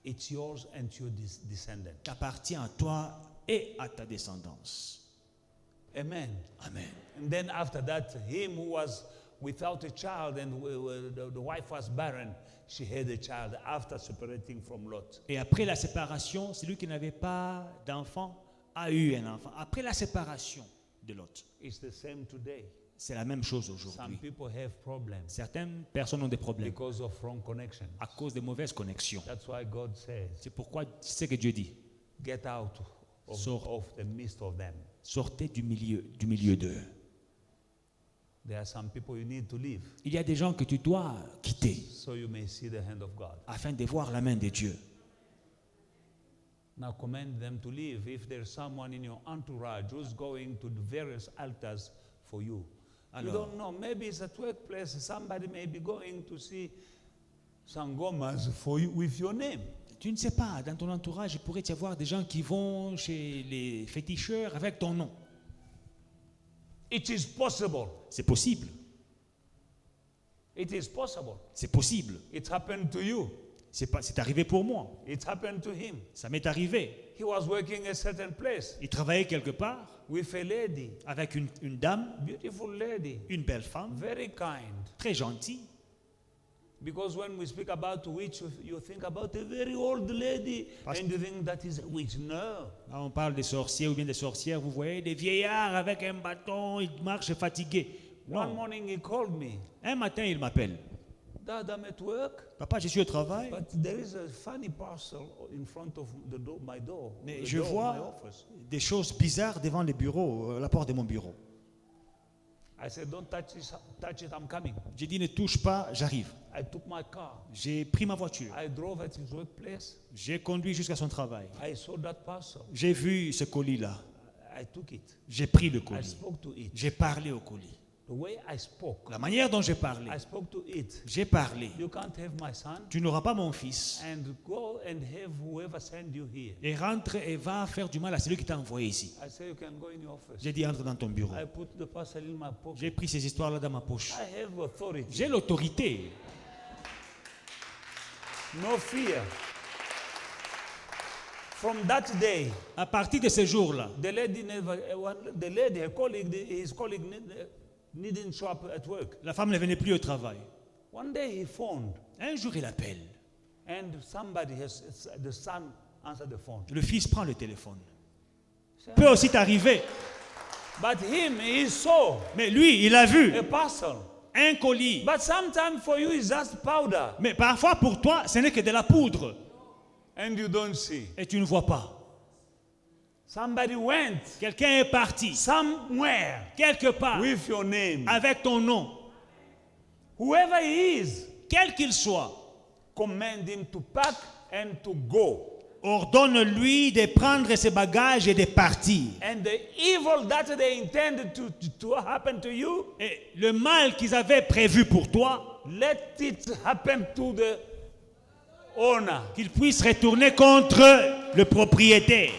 it's yours and to your descendant. t'appartient à toi et à ta descendance. Amen. Amen. And then after that, him who was without a child and the wife was barren, she had a child after separating from Lot. Et après la séparation, celui qui n'avait pas d'enfant a eu un enfant. Après la séparation de Lot, It's the same today. c'est la même chose Some aujourd'hui. people have problems Certaines personnes ont des problèmes because of wrong connection. à cause de mauvaises connexions. That's why God says, C'est pourquoi c'est ce que Dieu dit. get out Sort. of the midst of them. Sortez du milieu d'eux. There are some people you need to leave Il y a des gens que tu dois quitter so you may see the hand of God. afin de voir la main de Dieu. Now command them to leave if there's someone in your entourage who's going to the various altars for you. You Alors. don't know. Maybe it's at workplace. Somebody may be going to see sangomas for you with your name. Tu ne sais pas, dans ton entourage, il pourrait y avoir des gens qui vont chez les féticheurs avec ton nom. It is possible. C'est possible. It is possible. C'est possible. It happened to you. C'est arrivé pour moi. It happened to him. Ça m'est arrivé. He was working a certain place Il travaillait quelque part with a lady, avec une dame, beautiful lady, une belle femme, very kind. très gentille. Because when we speak about witch, you think about a very old lady and you think that is a witch. No. Là, on parle des sorciers ou bien des sorcières, vous voyez, des vieillards avec un bâton, ils marchent fatigués. One Non. morning he called me. Un matin, il m'appelle. Dad, I'm at work, Papa, je suis au travail, but there is a funny parcel in front of my door. mais the je door of my vois office. des choses bizarres devant les bureaux, la porte de mon bureau. I said, don't touch it, I'm coming. J'ai dit, ne touche pas, j'arrive. I took my car. J'ai pris ma voiture. I drove at his workplace. J'ai conduit jusqu'à son travail. I saw that parcel. J'ai vu ce colis-là. I took it. J'ai pris le I colis. spoke to it. J'ai parlé au colis. The way I spoke, La manière dont j'ai parlé, I spoke to it. j'ai parlé. You can't have my son Tu n'auras pas mon fils. and go and have whoever sent you here. Et rentre et va faire du mal à celui qui t'a envoyé ici. I said, you can go in your office. J'ai dit, entre dans ton bureau. I put the parcel in my pocket. J'ai pris ces histoires-là dans ma poche. I have authority. J'ai l'autorité. No fear. From that day, À partir de ce jour-là, the lady never, the lady, her colleague, his colleague didn't show up at work. la femme ne venait plus au travail. One day he phoned, Un jour, il appelle. and the son answered the phone. Le fils prend le téléphone. Peut aussi t'arriver. But him, he saw Mais lui, il a vu a parcel. un colis. But sometimes for you, it's just powder, Mais parfois, pour toi, ce n'est que de la poudre. and you don't see. Et tu ne vois pas. Somebody went Quelqu'un est parti, somewhere quelque part, with your name. avec ton nom. Whoever he is, Quel qu'il soit, command him to pack and to go. ordonne-lui de prendre ses bagages et de partir. And the evil that they intended to happen to you, Et le mal qu'ils avaient prévu pour toi, let it happen to the owner. qu'il puisse retourner contre le propriétaire.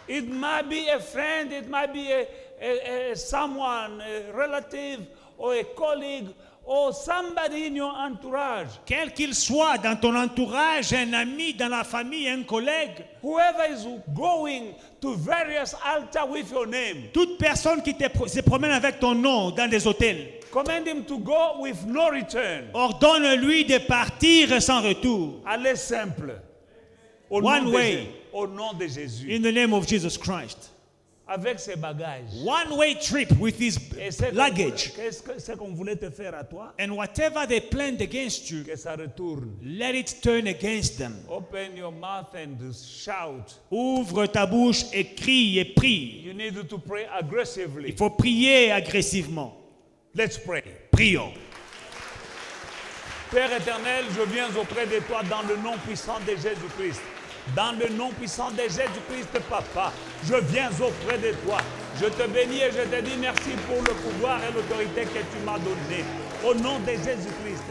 It might be a friend, it might be a someone, a relative, or a colleague, or somebody in your entourage. Quel qu'il soit dans ton entourage, un ami, dans la famille, un collègue, Whoever is going to various altars with your name, toute personne qui se promène avec ton nom dans des hôtels, command him to go with no return. ordonne-lui de partir sans retour. Allez simple. One way. Au nom de Jésus. In the name of Jesus Christ. Avec ses bagages. One-way trip with his Et c'est luggage. Qu'est-ce que c'est qu'on voulait te faire à toi? And whatever they planned against you, Que ça retourne. let it turn against them. Open your mouth and shout. Ouvre ta bouche et crie et prie. You need to pray aggressively. Il faut prier agressivement. Let's pray. Prions. Père éternel, je viens auprès de toi dans le nom puissant de Jésus-Christ. Dans le nom puissant de Jésus-Christ, Papa, je viens auprès de toi. Je te bénis et je te dis merci pour le pouvoir et l'autorité que tu m'as donné. Au nom de Jésus-Christ,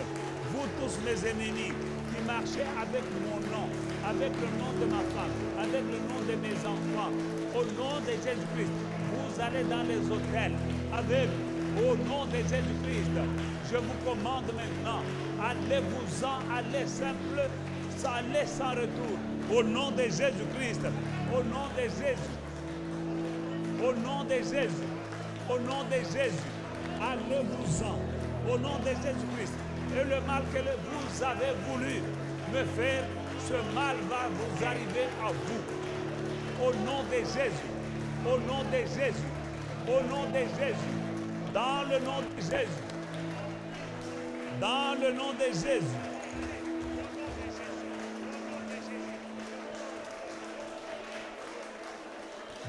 vous tous mes ennemis qui marchez avec mon nom, avec le nom de ma femme, avec le nom de mes enfants, au nom de Jésus-Christ, vous allez dans les hôtels avec, au nom de Jésus-Christ, je vous commande maintenant, allez-vous-en, allez simple, allez sans retour. Au nom de Jésus-Christ, au nom de Jésus, au nom de Jésus, au nom de Jésus, allez-vous-en, au nom de Jésus-Christ. Et le mal que vous avez voulu me faire, ce mal va vous arriver à vous. Au nom de Jésus, au nom de Jésus, au nom de Jésus, dans le nom de Jésus, dans le nom de Jésus.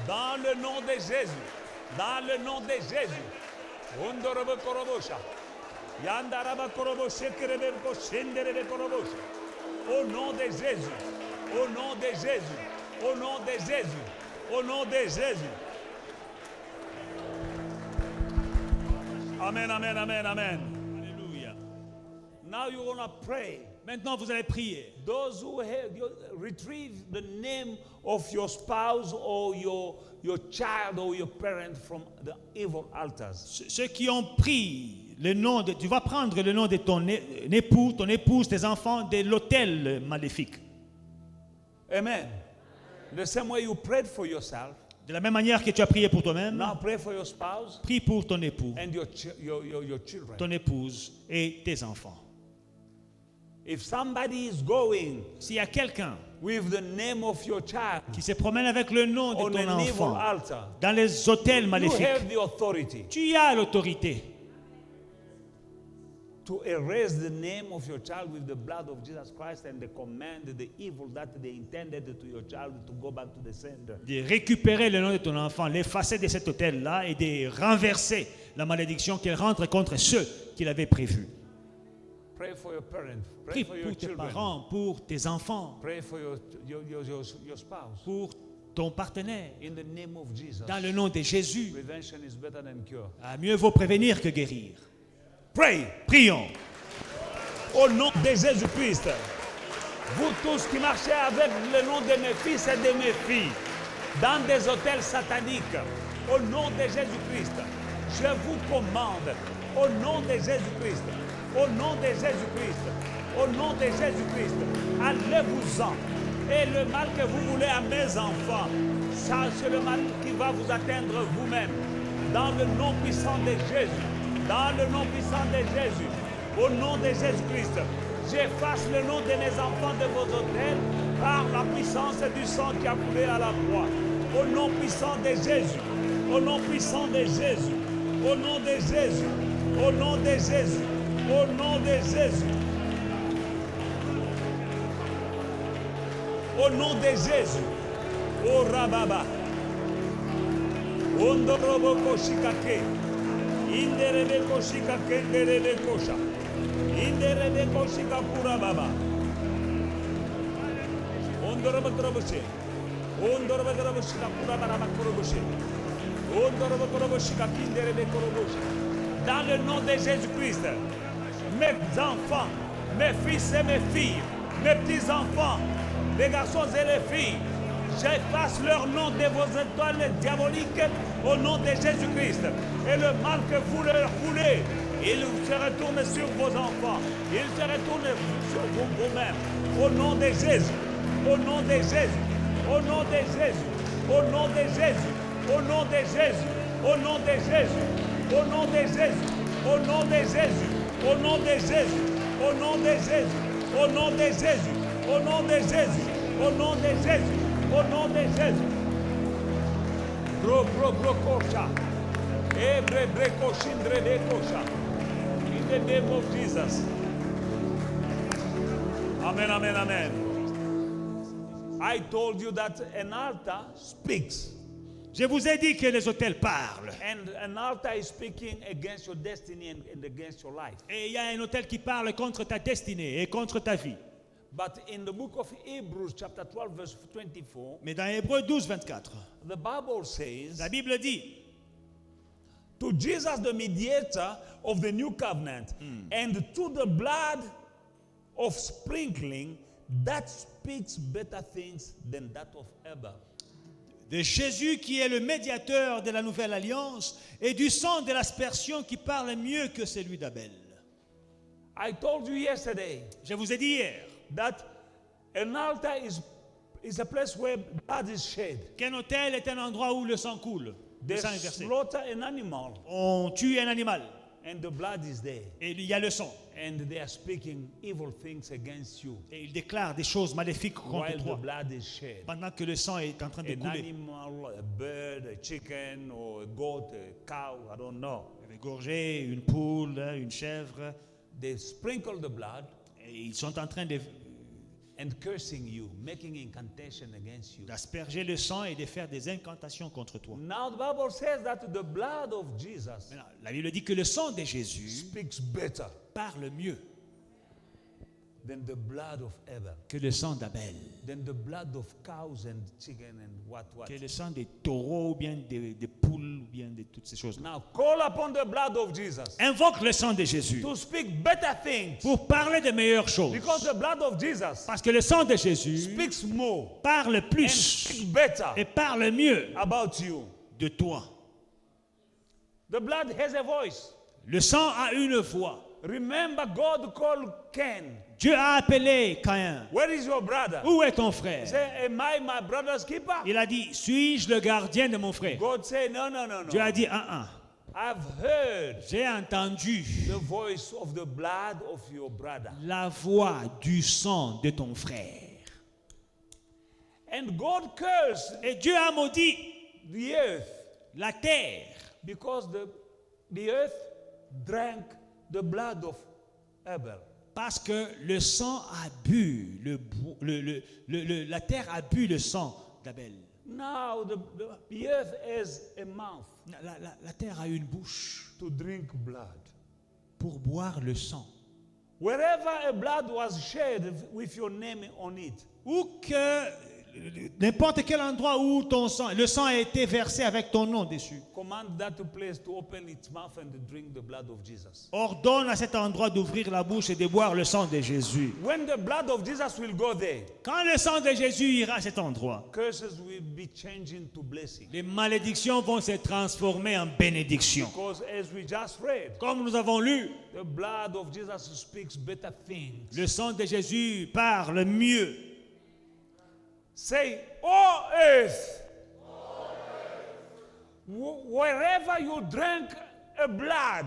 Dans le nom de Jésus, dans le nom de Jésus. Ondorobo korobosha. Yandaraba koroboshe kerebeko shenderebe korobosha. Au nom de Jésus, au nom de Jésus, au nom de Jésus, au nom de Jésus. Amen, amen, amen, amen. Alléluia. Now you're going to pray. Maintenant, vous allez prier. Those who have retrieve the name of your spouse or your child or your parent from the evil altars. Ceux qui ont pris le nom de... Tu vas prendre le nom de ton époux, ton épouse, tes enfants de l'autel maléfique. Amen. The same way you prayed for yourself, De la même manière que tu as prié pour toi-même, now pray for your spouse prie pour ton époux, and your children. ton épouse et tes enfants. If somebody is going S'il y a quelqu'un with the name of your child qui se promène avec le nom de on ton an evil enfant altar, dans les hôtels you maléfiques, have the authority tu as l'autorité to erase the name of your child with the blood of Jesus Christ and command the evil that they intended to your child to go back to the sender. De récupérer le nom de ton enfant, l'effacer de cet autel-là et de renverser la malédiction qu'elle rentre contre ceux qu'il avait prévus. Pray for your parents. Pray Prie for your pour tes children. parents, pour tes enfants, Pray for your spouse. pour ton partenaire. In the name of Jesus. Dans le nom de Jésus, Prevention is better than cure. mieux vaut prévenir que guérir. Pray. Prions. Au nom de Jésus-Christ. Vous tous qui marchez avec le nom de mes fils et de mes filles dans des hôtels sataniques, au nom de Jésus-Christ, je vous commande, au nom de Jésus-Christ, au nom de Jésus-Christ, au nom de Jésus-Christ, allez-vous-en. Et le mal que vous voulez à mes enfants, ça c'est le mal qui va vous atteindre vous-même. Dans le nom puissant de Jésus, dans le nom puissant de Jésus, au nom de Jésus-Christ, j'efface le nom de mes enfants de vos hôtels par la puissance du sang qui a coulé à la croix. Au nom puissant de Jésus, au nom puissant de Jésus, au nom de Jésus, au nom de Jésus, au nom de Jésus. Au nom de Jésus, oh Rababa, Ondorobo Koshikake, Inderebe Koshikake, Inderebe Kosha, Inderebe Koshikapura Baba, Ondorobo Koroboshe, Ondorobo Koroboshikapura Barama Koroboshe, Ondorobo Koroboshikaki, Inderebe Koroboshe. Dans le nom de Jésus-Christ, mes enfants, mes fils et mes filles, mes petits-enfants, les garçons et les filles, j'efface leur nom de vos étoiles diaboliques au nom de Jésus-Christ. Et le mal que vous leur voulez, il se retourne sur vos enfants. Il se retourne sur vous-même. Au nom de Jésus. Au nom de Jésus. Au nom de Jésus. Au nom de Jésus. Au nom de Jésus. Au nom de Jésus. Au nom de Jésus. Au nom de Jésus. Au nom de Jésus. Au nom de Jésus. Au nom de Jésus. Au nom de Jésus, au nom de Jésus, au nom de Jésus. Bro, kosha. Bre, koshindre de kosha. In the name of Jesus. Amen, amen, amen. I told you that an altar speaks. Je vous ai dit que les autels parlent. And an altar is speaking against your destiny and against your life. Et il y a un autel qui parle contre ta destinée et contre ta vie. But in the book of Hebrews, chapter 12, verse 24, Mais dans Hébreux 12, 24, the Bible says, la Bible dit, to Jesus, the mediator of the new covenant, and to the blood of sprinkling that speaks better things than that of Abel. de Jésus qui est le médiateur de la nouvelle alliance et du sang de l'aspersion qui parle mieux que celui d'Abel. I told you yesterday Je vous ai dit hier that an altar is a place where blood is shed. qu'un autel est un endroit où le sang coule. Le They sang est versé. slaughter an animal On tue un animal and the blood is there. et il y a le sang. And they are speaking evil things against you Et il déclare des choses maléfiques contre while the toi blood is shed. pendant que le sang est en train de An couler. animal, a bird, a chicken, or a goat, a cow, I don't know. Ils égorger une poule, une chèvre, They sprinkle the blood et ils sont en train and cursing you, making incantation against you. d'asperger le sang et de faire des incantations contre toi. Now the Bible says that the blood of Jesus Maintenant, la Bible dit que le sang de Jésus speaks better parle mieux than the blood of Abel, que le sang d'Abel, than the blood of cows and chicken and what. que le sang des taureaux ou bien des poules ou bien de toutes ces choses-là. Now call upon the blood of Jesus Invoque le sang de Jésus to speak better things, pour parler de meilleures choses. because the blood of Jesus Parce que le sang de Jésus speaks more parle and plus speaks better et parle mieux about you. de toi. The blood has a voice. Le sang a une voix. Remember, God called Cain. Dieu a appelé Caïn. Where is your brother? Où est ton He frère? said, am I my brother's keeper? Il a dit, suis-je le gardien de mon frère? God said, no, no, no, Dieu a no. dit, I've heard j'ai entendu the voice of the blood of your brother. la voix du sang de ton frère. And God cursed Et Dieu a maudit the earth la terre because the earth drank the blood of Abel. Parce que le sang a bu, la terre a bu le sang d'Abel. Now the earth has a mouth La terre a une bouche to drink blood. pour boire le sang. Wherever a blood was shed with your name on it, Ou que n'importe quel endroit où le sang a été versé avec ton nom dessus. command that place to open its mouth and drink the blood of Jesus. Ordonne à cet endroit d'ouvrir la bouche et de boire le sang de Jésus. When the blood of Jesus will go there, Quand le sang de Jésus ira à cet endroit, curses will be changed into blessing. les malédictions vont se transformer en bénédictions. Because as we just read, Comme nous avons lu, the blood of Jesus speaks better things. le sang de Jésus parle mieux. Say, oh earth, wherever you drank a blood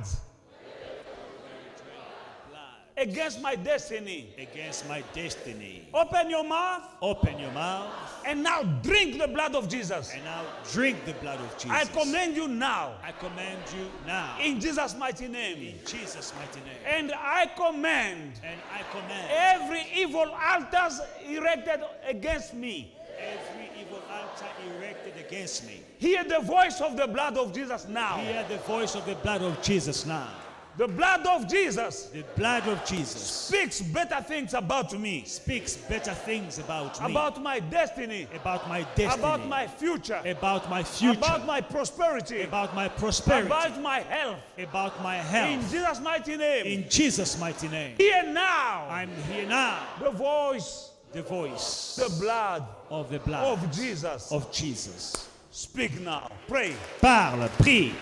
against my destiny, Against my destiny. open your mouth Open your mouth and now drink the blood of Jesus. and now drink the blood of Jesus. I command you now I command you now in Jesus' mighty name. in Jesus' mighty name. And I command And I command every evil altars erected against me. every evil altar erected against me. Hear the voice of the blood of Jesus now. Hear the voice of the blood of Jesus now. The blood of Jesus The blood of Jesus speaks better things about me, speaks better things about me, about my destiny, about my destiny, about my future, about my future, about my prosperity, about my prosperity, about my health. about my In health. Jesus' mighty name. In Jesus' mighty name. Hear now I'm here now. the voice, The voice the blood of the blood of Jesus. of Jesus. Speak now. Pray. Parle, prie.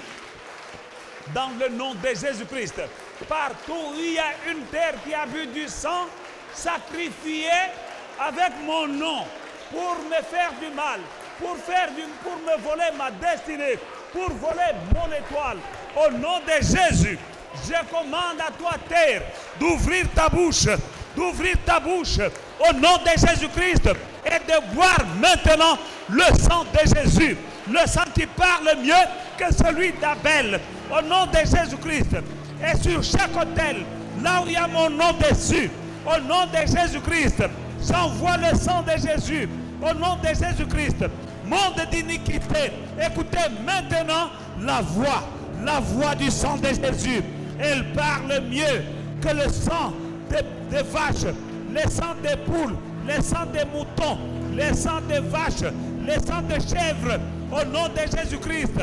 Dans le nom de Jésus-Christ. Partout où il y a une terre qui a bu du sang, sacrifié avec mon nom pour me faire du mal, pour me voler ma destinée, pour voler mon étoile. Au nom de Jésus, je commande à toi, terre, d'ouvrir ta bouche, au nom de Jésus-Christ et de boire maintenant le sang de Jésus. Le sang qui parle mieux que celui d'Abel. Au nom de Jésus-Christ. Et sur chaque autel, là où il y a mon nom dessus, au nom de Jésus-Christ, j'envoie le sang de Jésus. Au nom de Jésus-Christ. Monde d'iniquité, écoutez maintenant la voix du sang de Jésus. Elle parle mieux que le sang des vaches, le sang des poules, le sang des moutons, le sang des vaches, le sang des chèvres. Au nom de Jésus-Christ.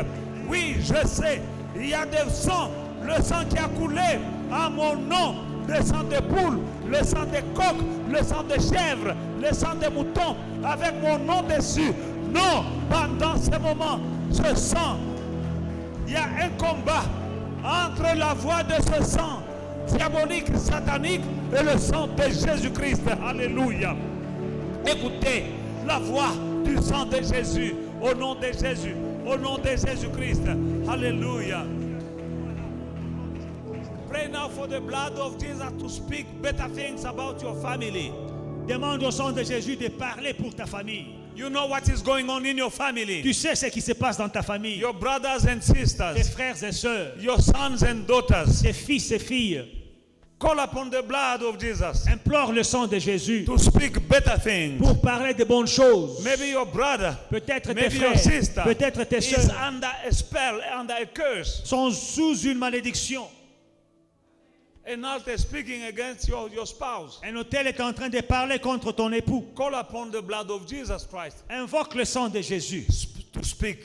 Oui, je sais, il y a des sangs, le sang qui a coulé à mon nom, le sang des poules, le sang des coqs, le sang des chèvres, le sang des moutons, avec mon nom dessus. Non, pendant ce moment, ce sang, il y a un combat entre la voix de ce sang diabolique, satanique et le sang de Jésus-Christ. Alléluia. Écoutez la voix du sang de Jésus, au nom de Jésus, au nom de Jésus-Christ. Alléluia. Pray now for the blood of Jesus to speak better things about your family. Demande au sang de Jésus de parler pour ta famille. You know what is going on in your family. Tu sais ce qui se passe dans ta famille. Your brothers and Tes sisters, frères et sœurs, your sons and daughters. tes fils et filles. Call upon the blood of Jesus Implore le sang de Jésus to speak better things. pour parler de bonnes choses. Maybe your brother, Peut-être tes maybe your frères, sister peut-être tes is sœurs under a spell, under a curse. sont sous une malédiction. An altar speaking against your spouse. Un hôtel est en train de parler contre ton époux. Call upon the blood of Jesus Christ Invoque le sang de Jésus to speak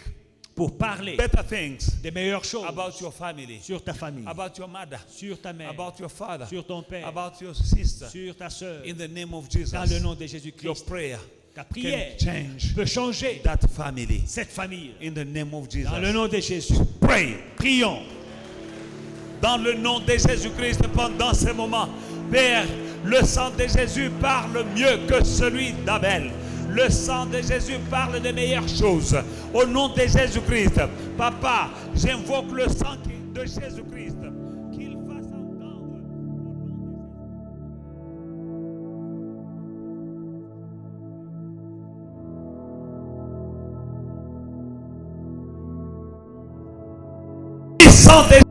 pour parler better things des meilleures choses about your family, sur ta famille, about your mother, sur ta mère, about your father, sur ton père, about your sister. sur ta sœur. In the name of Jesus, Dans le nom de your Jésus-Christ, prayer ta can prière change peut changer that family. cette famille. In the name of Dans le Jesus, nom de Jésus, pray. prions. Dans le nom de Jésus-Christ, pendant ce moment, Père, le sang de Jésus parle mieux que celui d'Abel. Le sang de Jésus parle des meilleures choses. Au nom de Jésus-Christ, Papa, j'invoque le sang de Jésus-Christ. Qu'il fasse entendre. Le sang de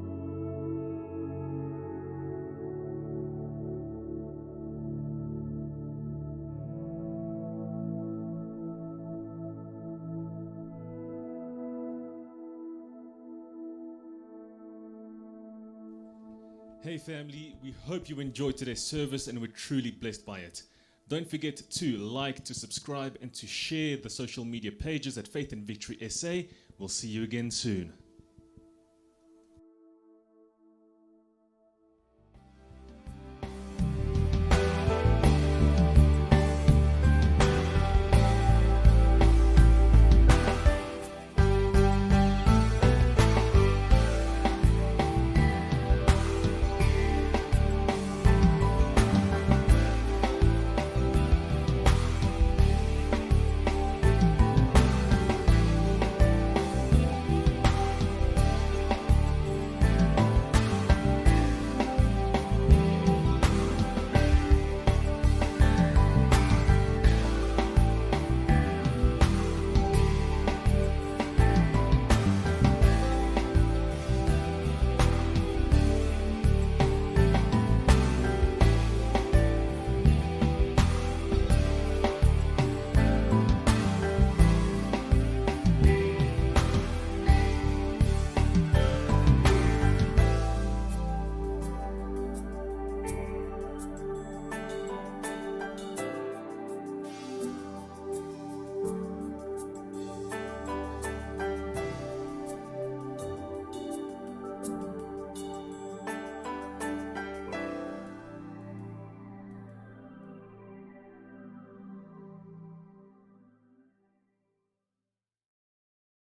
Hey family, we hope you enjoyed today's service and were truly blessed by it. Don't forget to like, to subscribe, and to share the social media pages at Faith and Victory SA. We'll see you again soon.